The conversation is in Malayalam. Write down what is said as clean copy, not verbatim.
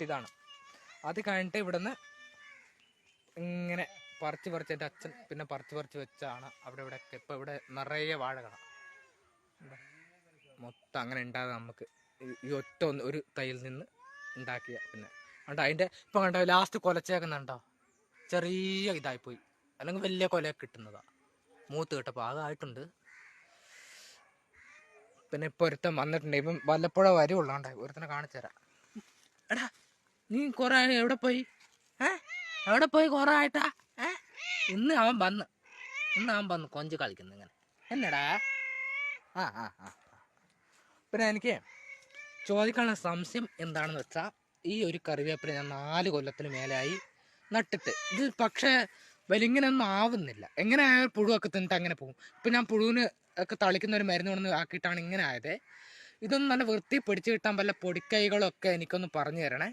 ഇതാണ്. അത് കഴിഞ്ഞിട്ട് ഇവിടുന്ന് ഇങ്ങനെ പറിച്ച് എൻ്റെ അച്ഛൻ പിന്നെ പറിച്ച് വെച്ചാണ് അവിടെ ഇവിടെ ഇപ്പം ഇവിടെ നിറയെ വാഴകളാണ് മൊത്തം അങ്ങനെ ഉണ്ടാകുക. നമുക്ക് ഈ ഒറ്റ ഒരു തൈയിൽ നിന്ന് ഉണ്ടാക്കിയ പിന്നെ കണ്ടോ അതിൻ്റെ ഇപ്പം കണ്ടോ ലാസ്റ്റ് കൊലച്ചേക്കുന്നുണ്ടോ, ചെറിയ ഇതായിപ്പോയി, അല്ലെങ്കിൽ വലിയ കൊലയൊക്കെ കിട്ടുന്നതാണ്. മൂത്ത് കിട്ടപ്പോൾ ആകായിട്ടുണ്ട്. പിന്നെ ഇപ്പോൾ ഒരുത്തൻ വന്നിട്ടുണ്ട്. ഇപ്പം വല്ലപ്പോഴേ വരുവുള്ളാണ്ടായി. ഒരുത്തനെ കാണിച്ചു തരാം. എടാ നീ കുറേ എവിടെ പോയി? എവിടെ പോയി കുറേ ആയിട്ടാ? ഇന്ന് അവൻ വന്ന് കൊഞ്ച് കളിക്കുന്നു ഇങ്ങനെ. എന്നടാ? ആ പിന്നെ എനിക്ക് ചോദിക്കാനുള്ള സംശയം എന്താണെന്ന് വെച്ചാൽ, ഈ ഒരു കറിവേപ്പില ഞാൻ 4 കൊല്ലത്തിന് മേലായി നട്ടിട്ട്. ഇത് പക്ഷേ വലിങ്ങനെയൊന്നും ആവുന്നില്ല. എങ്ങനെ ആയാലും പുഴുവൊക്കെ തിന്നിട്ട് അങ്ങനെ പോകും. ഇപ്പം ഞാൻ പുഴുവിന് ഒക്കെ തളിക്കുന്ന ഒരു മരുന്ന് കൊണ്ടു ആക്കിയിട്ടാണ് ഇങ്ങനെ ആയത്. ഇതൊന്നും നല്ല വൃത്തി പിടിച്ച് കിട്ടാൻ വല്ല പൊടിക്കൈകളൊക്കെ എനിക്കൊന്ന് പറഞ്ഞു തരണേ.